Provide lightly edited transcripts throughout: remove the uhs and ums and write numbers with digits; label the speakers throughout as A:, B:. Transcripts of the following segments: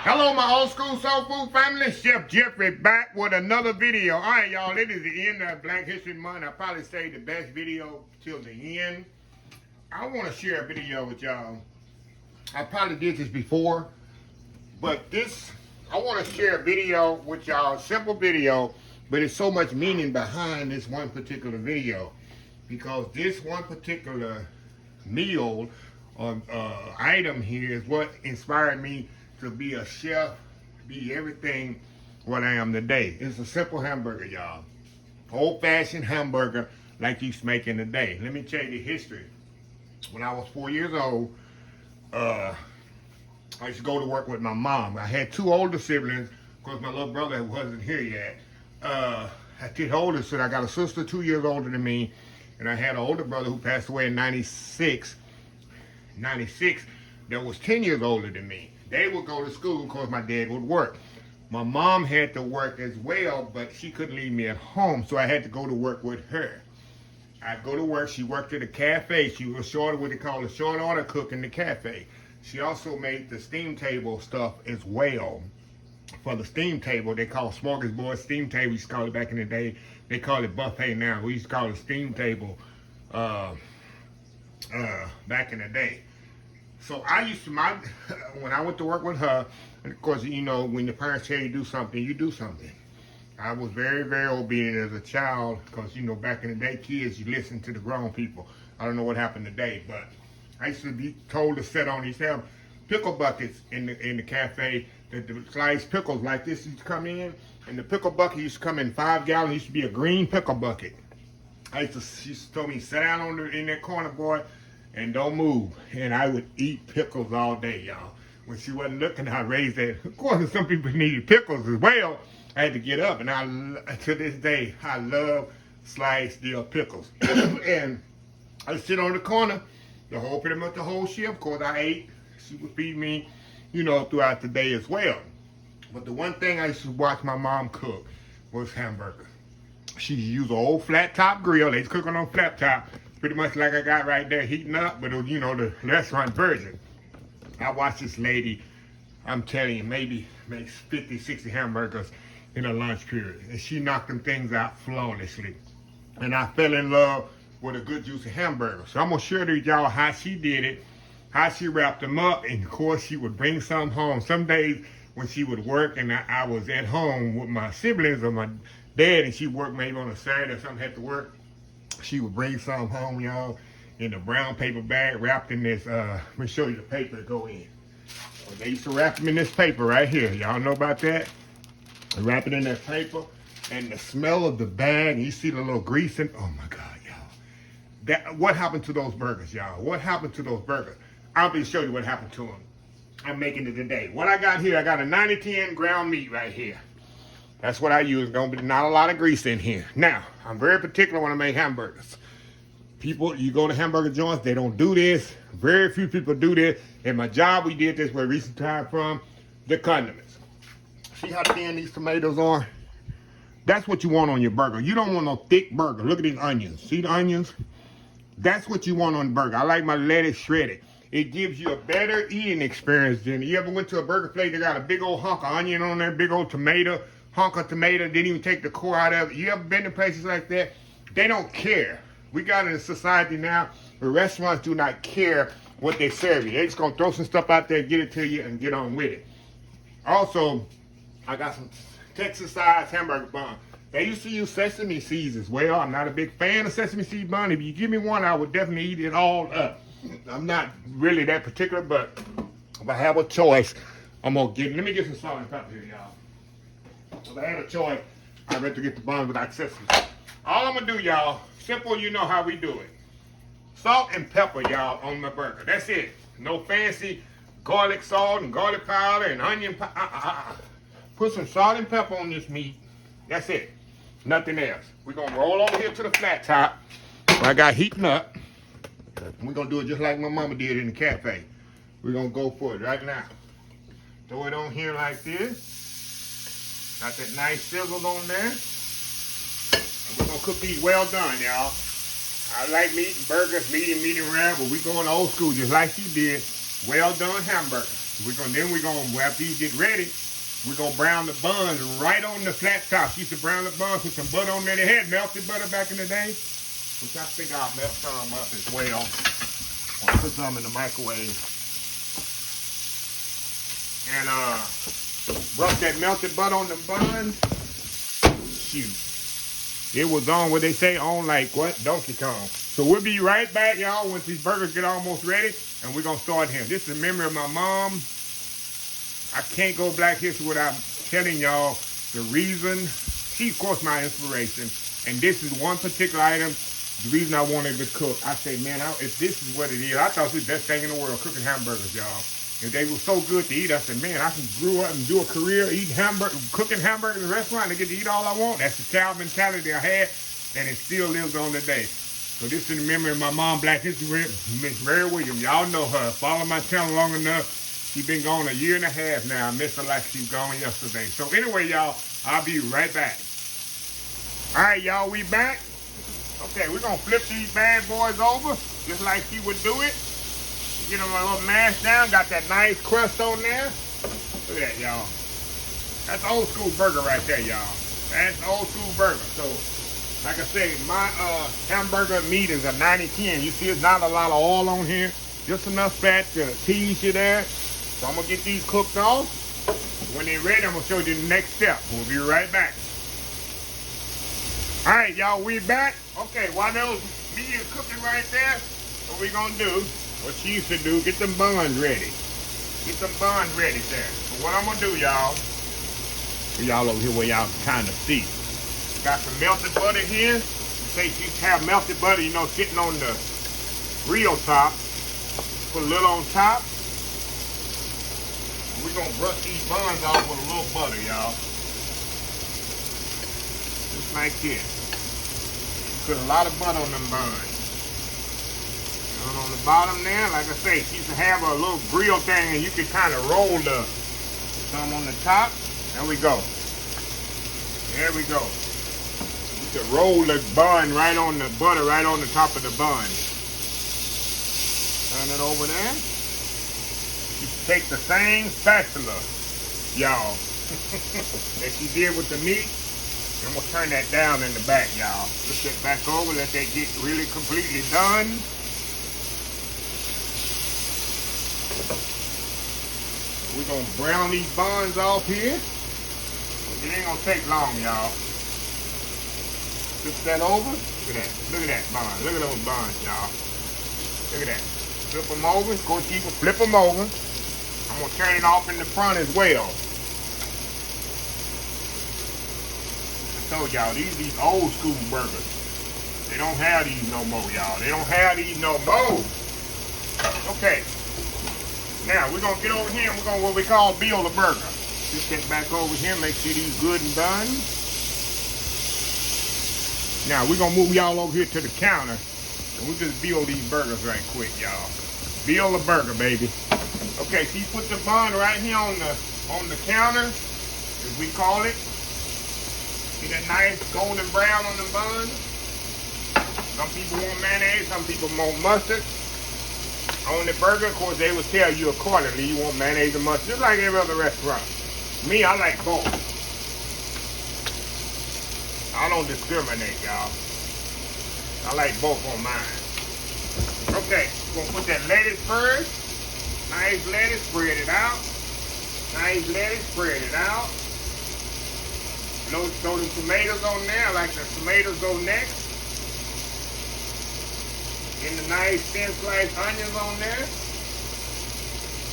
A: Hello, my old school soul food family. Chef Jeffrey back with another video. All right, y'all, it is the end of Black History Month. I probably saved the best video till the end. I want to share a video with y'all. I probably did this before, but I want to share a video with y'all. Simple video, but it's so much meaning behind this one particular video, because this one particular meal or item here is what inspired me to be a chef, be everything what I am today. It's a simple hamburger, y'all. Old-fashioned hamburger like you making today. Let me tell you the history. When I was 4 years old, I used to go to work with my mom. I had two older siblings. Of course, my little brother wasn't here yet. I get older, so I got a sister 2 years older than me, and I had an older brother who passed away in 96, that was 10 years older than me. They would go to school because my dad would work. My mom had to work as well, but she couldn't leave me at home, so I had to go to work with her. I'd go to work. She worked at a cafe. She was what they call a short order cook in the cafe. She also made the steam table stuff as well. For the steam table, they call smorgasbord steam table. We used to call it back in the day. They call it buffet now. We used to call it steam table back in the day. So I used to, when I went to work with her, and of course, you know, when your parents tell you to do something, you do something. I was very, very obedient as a child, because, you know, back in the day, kids, you listen to the grown people. I don't know what happened today, but I used to be told to set on these pickle buckets in the cafe, the sliced pickles like this used to come in, and the pickle bucket used to come in 5 gallons. It used to be a green pickle bucket. She used to tell me, sit down in that corner, boy, and don't move. And I would eat pickles all day, y'all. When she wasn't looking, I raised that. Of course, some people needed pickles as well. I had to get up, and to this day, I love sliced dill pickles. And I sit on the corner, pretty much the whole shift. Of course, I ate. She would feed me, you know, throughout the day as well. But the one thing I used to watch my mom cook was hamburgers. She used an old flat top grill. They was cooking on flat top, pretty much like I got right there, heating up, but it was, you know, the restaurant version. I watched this lady, I'm telling you, maybe makes 50, 60 hamburgers in a lunch period. And she knocked them things out flawlessly. And I fell in love with a good juicy hamburger. So I'm gonna share with y'all how she did it, how she wrapped them up, and of course she would bring some home. Some days when she would work and I was at home with my siblings or my dad, and she worked maybe on a Saturday or something, had to work, she would bring some home, y'all, in a brown paper bag wrapped in this, let me show you the paper to go in. Well, they used to wrap them in this paper right here. Y'all know about that? They wrap it in that paper, and the smell of the bag, and you see the little grease in, oh my God, y'all. What happened to those burgers, y'all? What happened to those burgers? I'll be show you what happened to them. I'm making it today. What I got here, I got a 90-10 ground meat right here. That's what I use. Don't be not a lot of grease in here. Now, I'm very particular when I make hamburgers. People, you go to hamburger joints, they don't do this. Very few people do this. In my job, we did this where recent time from the condiments. See how thin these tomatoes are? That's what you want on your burger. You don't want no thick burger. Look at these onions. See the onions? That's what you want on the burger. I like my lettuce shredded. It gives you a better eating experience than you ever went to a burger place. They got a big old hunk of onion on there, big old tomato, hunk of tomato, didn't even take the core out of it. You ever been to places like that? They don't care. We got in a society now where restaurants do not care what they serve you. They just gonna throw some stuff out there, get it to you, and get on with it. Also, I got some Texas-sized hamburger bun. They used to use sesame seeds as well. I'm not a big fan of sesame seed bun. If you give me one, I would definitely eat it all up. I'm not really that particular, but if I have a choice, I'm gonna get. Let me get some salt and pepper here, y'all. If I had a choice, I'd rather get the bun without sesame. All I'm gonna do, y'all, simple. You know how we do it. Salt and pepper, y'all, on my burger. That's it. No fancy garlic salt and garlic powder and onion powder. Put some salt and pepper on this meat. That's it. Nothing else. We're gonna roll over here to the flat top. I got heating up. We're gonna do it just like my mama did in the cafe. We're gonna go for it right now. Throw it on here like this. Got that nice sizzle on there. And we're gonna cook these well done, y'all. I like meat and burgers, medium rare, but we going old school just like she did. Well done hamburger. After these get ready, we're gonna brown the buns right on the flat top. She used to brown the buns, put some butter on there. They had melted butter back in the day, which I think I'll melt some up as well. I'll put some in the microwave. And rub that melted butter on the buns. Shoot. It was on what they say on like what? Donkey Kong. So we'll be right back, y'all, once these burgers get almost ready. And we're going to start here. This is a memory of my mom. I can't go Black History without telling y'all the reason. She's, of course, my inspiration. And this is one particular item, the reason I wanted to cook. I say, man, if this is what it is, I thought it was the best thing in the world, cooking hamburgers, y'all. If they were so good to eat, I said, man, I can grow up and do a career cooking hamburgers in a restaurant and get to eat all I want. That's the child mentality I had, and it still lives on today. So this is the memory of my mom, Black History, Miss Mary Williams. Y'all know her. Follow my channel long enough. She's been gone 1.5 years. I miss her like she was gone yesterday. So anyway, y'all, I'll be right back. All right, y'all, we back. Okay, we're going to flip these bad boys over just like she would do it. Get them a little mashed down. Got that nice crust on there. Look at that, y'all. That's old school burger right there, y'all. That's old school burger. So, like I say, my hamburger meat is a 90-10. You see, it's not a lot of oil on here. Just enough fat to tease you there. So I'm going to get these cooked off. When they're ready, I'm going to show you the next step. We'll be right back. All right, y'all, we back. Okay, while those meat is cooking right there, what we going to do, what she used to do, get them buns ready. Get them buns ready there. So what I'm going to do, y'all, y'all over here where y'all can kind of see. Got some melted butter here. In case you have melted butter, you know, sitting on the grill top. Put a little on top. We're going to brush these buns off with a little butter, y'all. Just like this. Put a lot of butter on them buns. And on the bottom there, like I say, she used to have a little grill thing and you could kind of roll some on the top. There we go. There we go. You can roll the bun right on the butter, right on the top of the bun. Turn it over there. You take the same spatula, y'all, that you did with the meat. And we'll turn that down in the back, y'all. Put that back over, let that get really completely done. We're going to brown these buns off here. It ain't going to take long, y'all. Flip that over. Look at that. Look at that bun. Look at those buns, y'all. Look at that. Flip them over. Of course, you can flip them over. I'm going to turn it off in the front as well. I told y'all, these old school burgers. They don't have these no more, y'all. They don't have these no more. Okay. Now, we're going to get over here and we're going to what we call build a burger. Just get back over here, make sure these good and done. Now, we're going to move y'all over here to the counter and we'll just build these burgers right quick, y'all. Build a burger, baby. Okay, so you put the bun right here on the counter, as we call it. See that nice golden brown on the bun? Some people want mayonnaise, some people want mustard. On the burger, of course, they will tell you accordingly. You want mayonnaise and mustard, just like every other restaurant. Me, I like both. I don't discriminate, y'all. I like both on mine. Okay, we're gonna put that lettuce first. Nice lettuce, spread it out. Nice lettuce, spread it out. Throw the tomatoes on there. I like the tomatoes go next. And the nice thin sliced onions on there.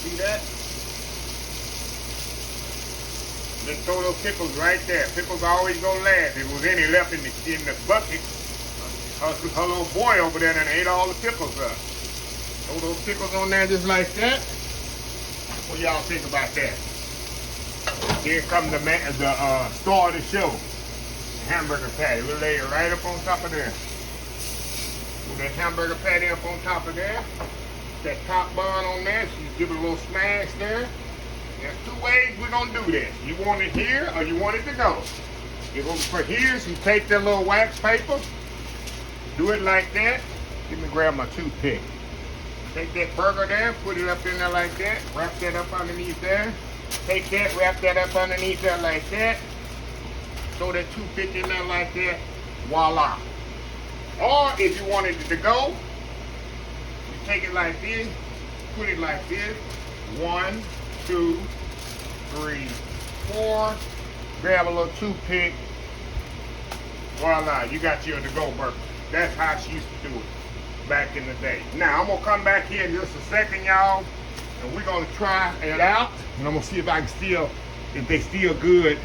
A: See that? Then throw those pickles right there. Pickles always gonna last. If there was any left in the bucket, her little boy over there done ate all the pickles up. Throw those pickles on there just like that. What y'all think about that? Here comes the star of the show. The hamburger patty. We'll lay it right up on top of there. Put that hamburger patty up on top of there. That top bun on there. So you give it a little smash there. There's two ways we're going to do this. You want it here or you want it to go. You're going to put here, so you take that little wax paper. Do it like that. Let me grab my toothpick. Take that burger there, put it up in there like that. Wrap that up underneath there. Take that, wrap that up underneath there like that. Throw that toothpick in there like that. Voila. Or if you wanted it to go, you take it like this, put it like this. 1, 2, 3, 4. Grab a little toothpick. Voila, you got your to-go burger. That's how she used to do it back in the day. Now, I'm going to come back here in just a second, y'all, and we're going to try it out, and I'm going to see if I can still, if they still good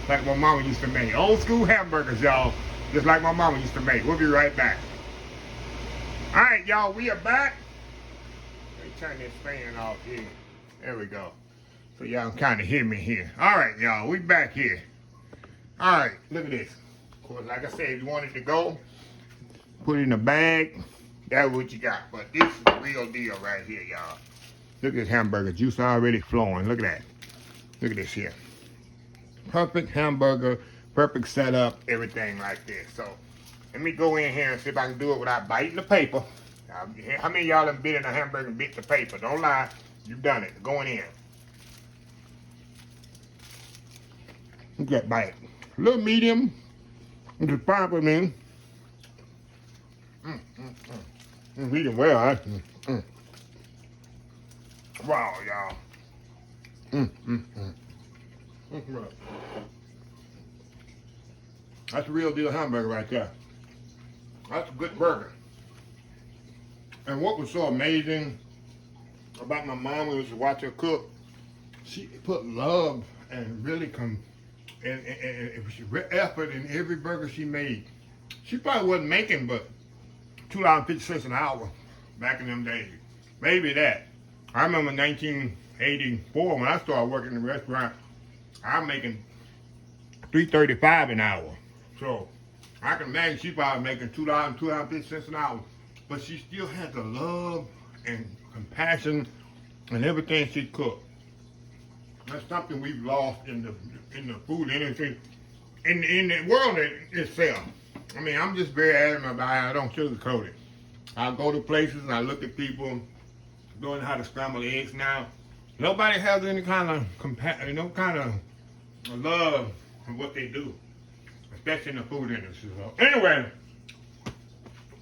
A: like my mama used to make. Old school hamburgers, y'all, just like my mama used to make. We'll be right back. All right, y'all, we are back. Let me turn this fan off here. There we go. So y'all can kind of hear me here. All right, y'all, we back here. All right, look at this. Of course, like I said, if you wanted to go, put it in a bag. That's what you got. But this is the real deal right here, y'all. Look at this hamburger. Juice already flowing. Look at that. Look at this here. Perfect hamburger. Perfect setup. Everything like this. So, let me go in here and see if I can do it without biting the paper. How many of y'all have bit in a hamburger and bit the paper? Don't lie. You've done it. Going in. Look at that bite. A little medium. Which is fine for me. Eating well, huh? Wow, y'all. That's a real deal hamburger right there. That's a good burger. And what was so amazing about my mom was to watch her cook. She put love and really effort in every burger she made. She probably wasn't making but $2.50 an hour back in them days. Maybe that. I remember 1984 when I started working in the restaurant, I was making $3.35 an hour. So I can imagine she probably making $2.50 an hour. But she still had the love and compassion and everything she cooked. That's something we've lost in the food industry, in the world itself. I mean, I'm just very adamant about it. I don't sugarcoat it. I go to places and I look at people doing how to scramble eggs now. Nobody has any kind of love for what they do, especially in the food industry. So anyway,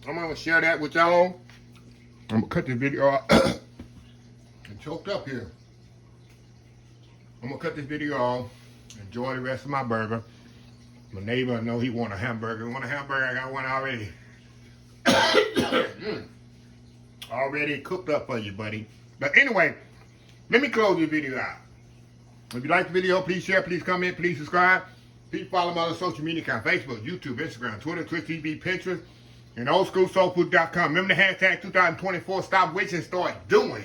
A: I'm gonna share that with y'all. I'm gonna cut this video off. I'm choked up here. I'm gonna cut this video off. Enjoy the rest of my burger. My neighbor, I know he want a hamburger. Want a hamburger? I got one already. Already cooked up for you, buddy. But anyway, let me close this video out. If you like the video, please share, please comment, please subscribe. Please follow my other social media accounts: Facebook, YouTube, Instagram, Twitter, Twitch TV, Pinterest, and oldschoolsoulfood.com. Remember the hashtag 2024. Stop wishing, start doing.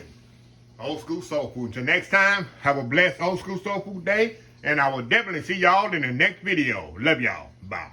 A: Old School Soul Food. Until next time, have a blessed Old School Soul Food day. And I will definitely see y'all in the next video. Love y'all. Bye.